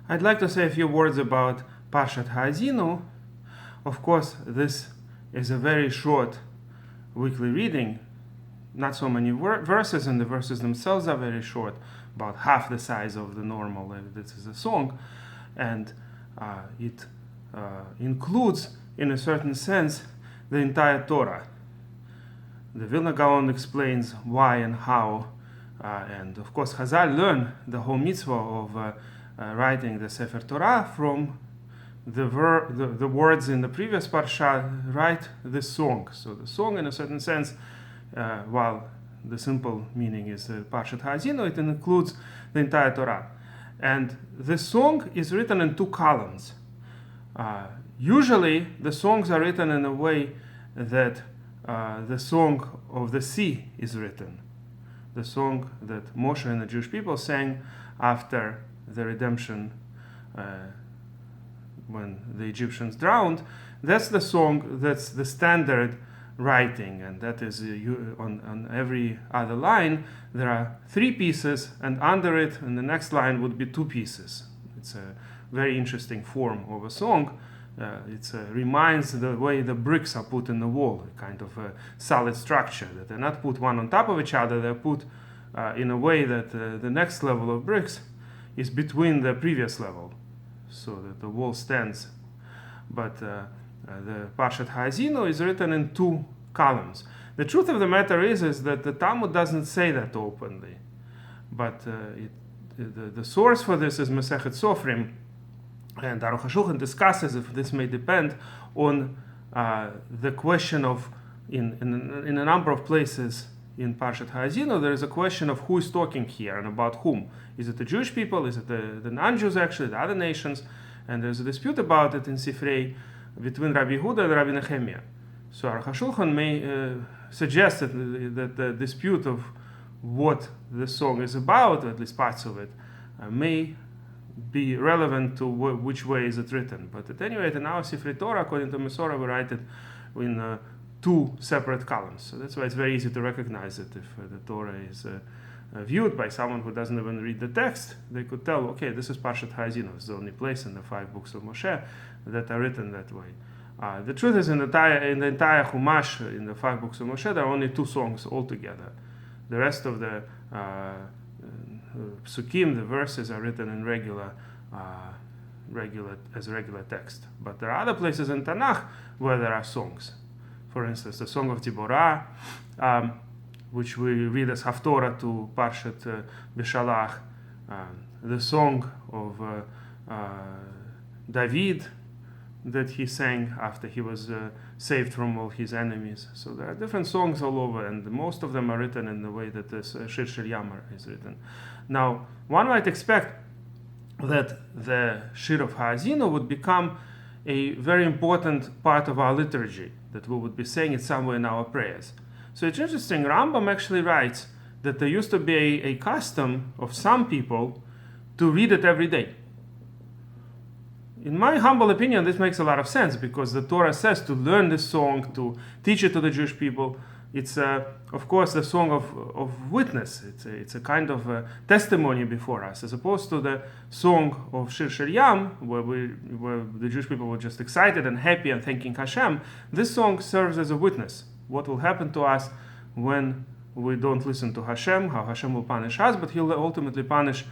I'd like to say a few words about Parshat Haazinu. Of course, this is a very short weekly reading, not so many verses, and the verses themselves are very short, about half the size of the normal. This is a song, and it includes, in a certain sense, the entire Torah. The Vilna Gaon explains why and how, and of course Chazal learned the whole mitzvah of writing the Sefer Torah from the words in the previous Parsha, write this song. So the song, in a certain sense, while the simple meaning is Parshat Haazinu, it includes the entire Torah. And this song is written in two columns. Usually, the songs are written in a way that the song of the sea is written. The song that Moshe and the Jewish people sang after the redemption when the Egyptians drowned. That's the song, that's the standard writing, and that is on every other line there are three pieces, and under it in the next line would be two pieces. It's a very interesting form of a song. It reminds the way the bricks are put in the wall, a kind of a solid structure, that they're not put one on top of each other, they're put in a way that the next level of bricks is between the previous level, so that the wall stands. But the Parshat Haazinu is written in two columns. The truth of the matter is that the Talmud doesn't say that openly, but the source for this is Masechet Sofrim, and Aruch HaShulchan discusses if this may depend on the question of, in a number of places in Parshat Haazinu, there is a question of who is talking here and about whom. Is it the Jewish people? Is it the non-Jews, actually, the other nations? And there's a dispute about it in Sifrei between Rabbi Yehuda and Rabbi Nehemiah. So Aruch HaShulchan may suggest that the dispute of what the song is about, or at least parts of it, may be relevant to which way is it written. But at any rate, in our Sifrei Torah, according to Masorah, we write it in two separate columns. So that's why it's very easy to recognize it. If the Torah is viewed by someone who doesn't even read the text, they could tell, okay, this is Parshat Haazinu. It's the only place in the 5 books of Moshe that are written that way. The truth is, in the entire Chumash, in the 5 books of Moshe, there are only 2 songs altogether. The rest of the psukim, the verses, are written in regular text. But there are other places in Tanakh where there are songs. For instance, the Song of Deborah, which we read as Haftorah to Parshat Beshalach, the Song of David that he sang after he was saved from all his enemies. So there are different songs all over, and most of them are written in the way that this Shir Shel Yamar is written. Now, one might expect that the Shir of Haazinu would become a very important part of our liturgy, that we would be saying it somewhere in our prayers. So it's interesting, Rambam actually writes that there used to be a custom of some people to read it every day. In my humble opinion, this makes a lot of sense, because the Torah says to learn this song, to teach it to the Jewish people. It's, of course, the song of witness. It's a kind of testimony before us, as opposed to the song of Shir Shel Yam, where the Jewish people were just excited and happy and thanking Hashem. This song serves as a witness. What will happen to us when we don't listen to Hashem, how Hashem will punish us, but He'll ultimately punish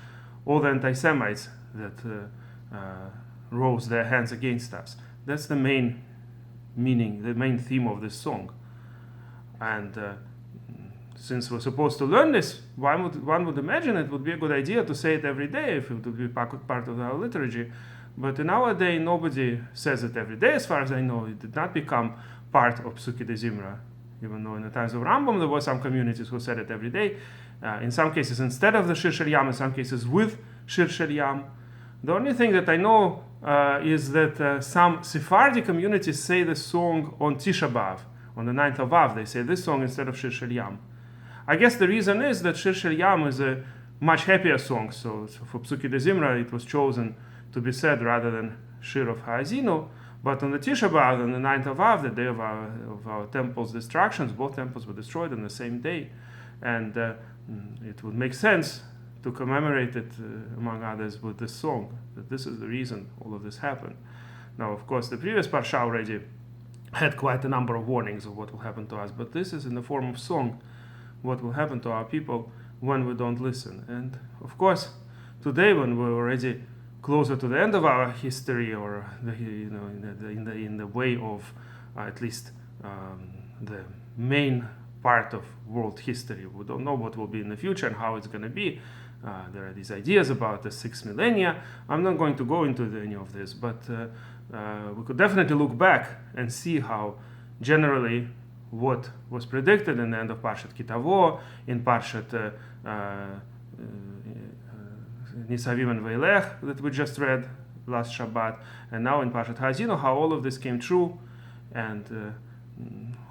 all the anti-Semites that rose their hands against us. That's the main meaning, the main theme of this song. And since we're supposed to learn this, one would imagine it would be a good idea to say it every day if it would be part of our liturgy. But in our day, nobody says it every day, as far as I know. It did not become part of Psukei de Zimra, even though in the times of Rambam there were some communities who said it every day. In some cases instead of the Shir Shel Yam, in some cases with Shir Shel Yam. The only thing that I know is that some Sephardi communities say the song on Tisha B'Av, on the 9th of Av. They say this song instead of Shir Shel Yam. I guess the reason is that Shir Shel Yam is a much happier song, so for Psukei de Zimra it was chosen to be said rather than Shir of Haazinu. But on the Tisha B'Av, on the 9th of Av, the day of our temple's destructions, both temples were destroyed on the same day, and it would make sense to commemorate it, among others, with this song, that this is the reason all of this happened. Now, of course, the previous Parsha already had quite a number of warnings of what will happen to us, but this is in the form of song, what will happen to our people when we don't listen. And of course, today, when we're already closer to the end of our history, or in the way of at least the main part of world history, we don't know what will be in the future and how it's going to be. There are these ideas about the 6 millennia. I'm not going to go into any of this, but we could definitely look back and see how generally what was predicted in the end of Parshat Kitavo, in Parshat Nisavim and Veilech that we just read last Shabbat, and now in Parshat Haazinu, how all of this came true. And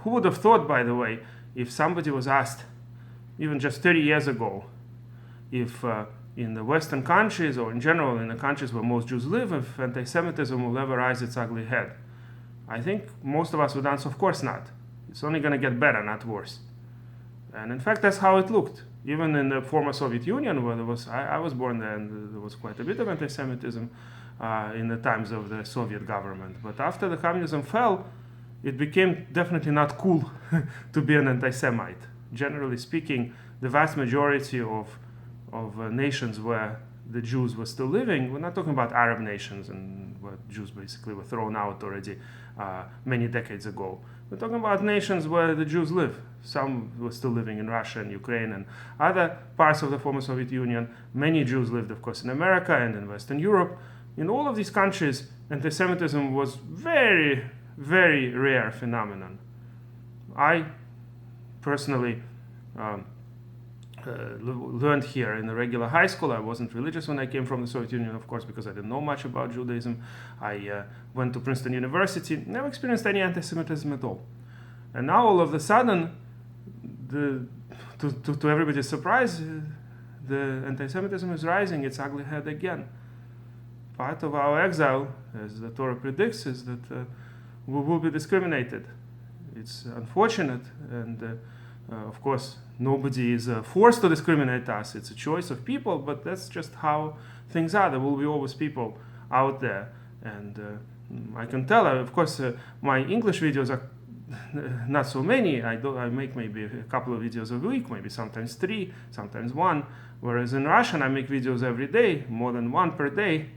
who would have thought, by the way, if somebody was asked, even just 30 years ago, if in the Western countries, or in general in the countries where most Jews live, if anti-Semitism will ever rise its ugly head? I think most of us would answer, of course not. It's only going to get better, not worse. And in fact, that's how it looked. Even in the former Soviet Union, where there was, I was born there, and there was quite a bit of anti-Semitism in the times of the Soviet government. But after the communism fell, it became definitely not cool to be an anti-Semite. Generally speaking, the vast majority of nations where the Jews were still living, we're not talking about Arab nations and where Jews basically were thrown out already many decades ago. We're talking about nations where the Jews live. Some were still living in Russia and Ukraine and other parts of the former Soviet Union. Many Jews lived, of course, in America and in Western Europe. In all of these countries, anti-Semitism was very, very rare phenomenon. I personally learned here in a regular high school. I wasn't religious when I came from the Soviet Union, of course, because I didn't know much about Judaism. I went to Princeton University, never experienced any anti-Semitism at all. And now all of a sudden, to everybody's surprise, the anti-Semitism is rising its ugly head again. Part of our exile, as the Torah predicts, is that we will be discriminated. It's unfortunate, and of course, nobody is forced to discriminate us. It's a choice of people, but that's just how things are. There will be always people out there. And I can tell, of course, my English videos are not so many. I make maybe a couple of videos a week, maybe sometimes 3, sometimes 1. Whereas in Russian, I make videos every day, more than 1 per day,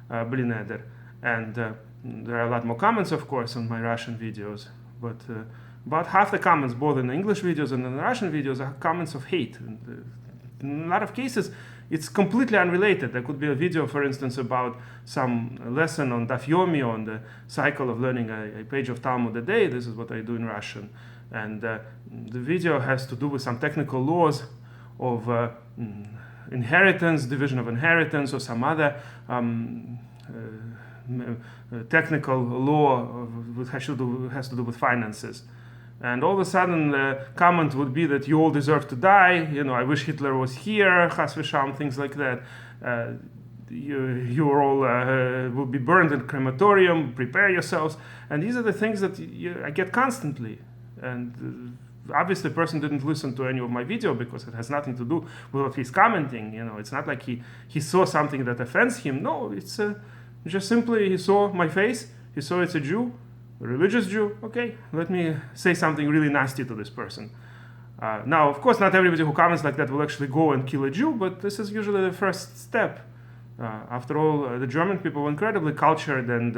blin eder. And there are a lot more comments, of course, on my Russian videos. But about half the comments, both in the English videos and in the Russian videos, are comments of hate. And, in a lot of cases, it's completely unrelated. There could be a video, for instance, about some lesson on Daf Yomi, on the cycle of learning a page of Talmud a day. This is what I do in Russian. And the video has to do with some technical laws of inheritance, division of inheritance, or some other technical law which has to do with finances. And all of a sudden the comment would be that you all deserve to die, I wish Hitler was here, chas v'sham, things like that. You all will be burned in crematorium, prepare yourselves. And these are the things that I get constantly. And obviously the person didn't listen to any of my video because it has nothing to do with what he's commenting. It's not like he saw something that offends him. No, it's just simply he saw my face, he saw it's a Jew, a religious Jew. Okay, let me say something really nasty to this person. Now, of course, not everybody who comments like that will actually go and kill a Jew, but this is usually the first step. After all, the German people were incredibly cultured, and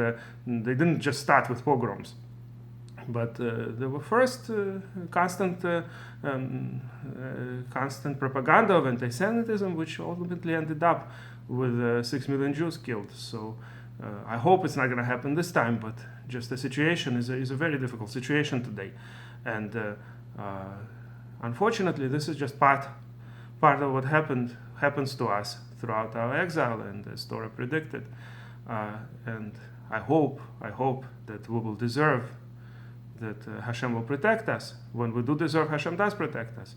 they didn't just start with pogroms. But there were first constant propaganda of anti-Semitism, which ultimately ended up with 6 million Jews killed. So I hope it's not going to happen this time, but just the situation is a very difficult situation today. And unfortunately, this is just part of what happens to us throughout our exile, and as Torah predicted. And I hope that we will deserve, that Hashem will protect us. When we do deserve, Hashem does protect us.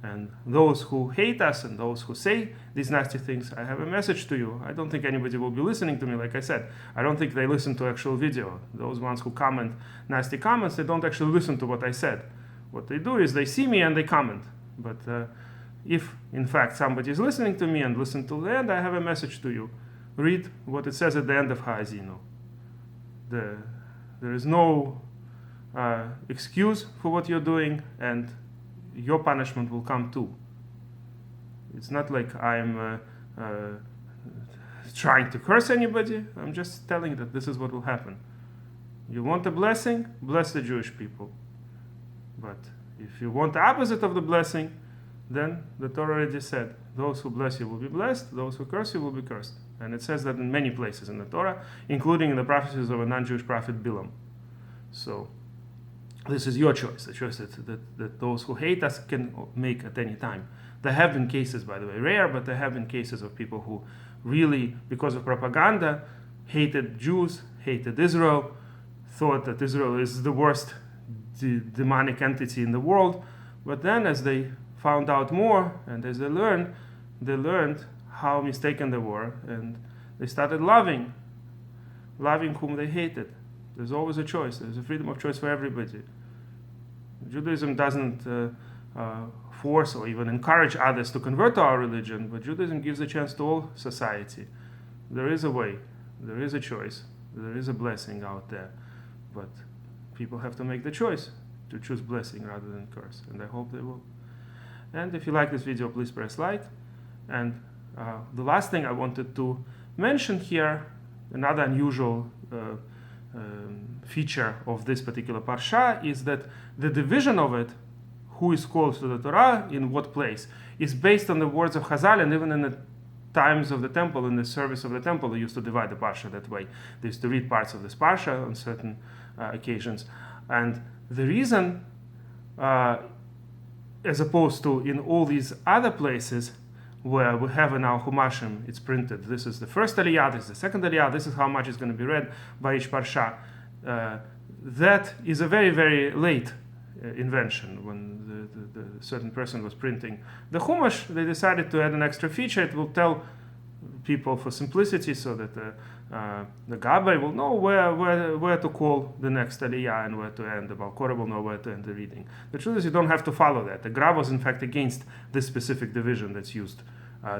And those who hate us and those who say these nasty things, I have a message to you. I don't think anybody will be listening to me, like I said. I don't think they listen to actual video. Those ones who comment nasty comments, they don't actually listen to what I said. What they do is they see me and they comment. But if in fact somebody is listening to me and listen to the end, I have a message to you. Read what it says at the end of Haazinu. There is no excuse for what you're doing, and your punishment will come too. It's not like I'm trying to curse anybody. I'm just telling that this is what will happen. You want a blessing? Bless the Jewish people. But if you want the opposite of the blessing, then the Torah already said, those who bless you will be blessed, those who curse you will be cursed. And it says that in many places in the Torah, including in the prophecies of a non-Jewish prophet Bilam. So this is your choice, the choice that those who hate us can make at any time. There have been cases, by the way, rare, but there have been cases of people who really, because of propaganda, hated Jews, hated Israel, thought that Israel is the worst demonic entity in the world. But then as they found out more, and as they learned how mistaken they were, and they started loving whom they hated. There's always a choice. There's a freedom of choice for everybody. Judaism doesn't force or even encourage others to convert to our religion, but Judaism gives a chance to all society. There is a way, there is a choice, there is a blessing out there, but people have to make the choice to choose blessing rather than curse, and I hope they will. And if you like this video, please press like. And the last thing I wanted to mention here, another unusual feature of this particular Parsha, is that the division of it, who is called to the Torah, in what place, is based on the words of Chazal, and even in the times of the temple, in the service of the temple, they used to divide the Parsha that way. They used to read parts of this Parsha on certain occasions. And the reason, as opposed to in all these other places where we have in our Humashim, it's printed, this is the first aliyah, this is the second aliyah, this is how much is going to be read by each Parsha. That is a very, very late invention. When the certain person was printing the Chumash, they decided to add an extra feature. It will tell people for simplicity, so that the Gabbai will know where to call the next aliyah and where to end. The Balkora will know where to end the reading. The truth is, you don't have to follow that. The Gra was in fact against this specific division that's used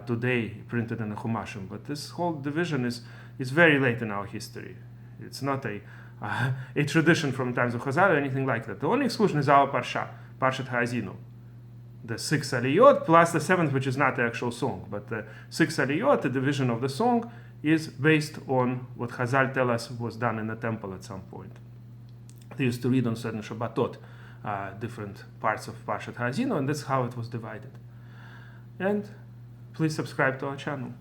today, printed in the Chumashim. But this whole division is very late in our history. It's not a tradition from times of Chazal or anything like that. The only exclusion is our Parsha, Parshat Haazinu. The 6 aliyot plus the 7th, which is not the actual song. But the 6 aliyot, the division of the song, is based on what Chazal tell us was done in the temple at some point. They used to read on certain Shabbatot different parts of Parshat Haazinu, and that's how it was divided. And please subscribe to our channel.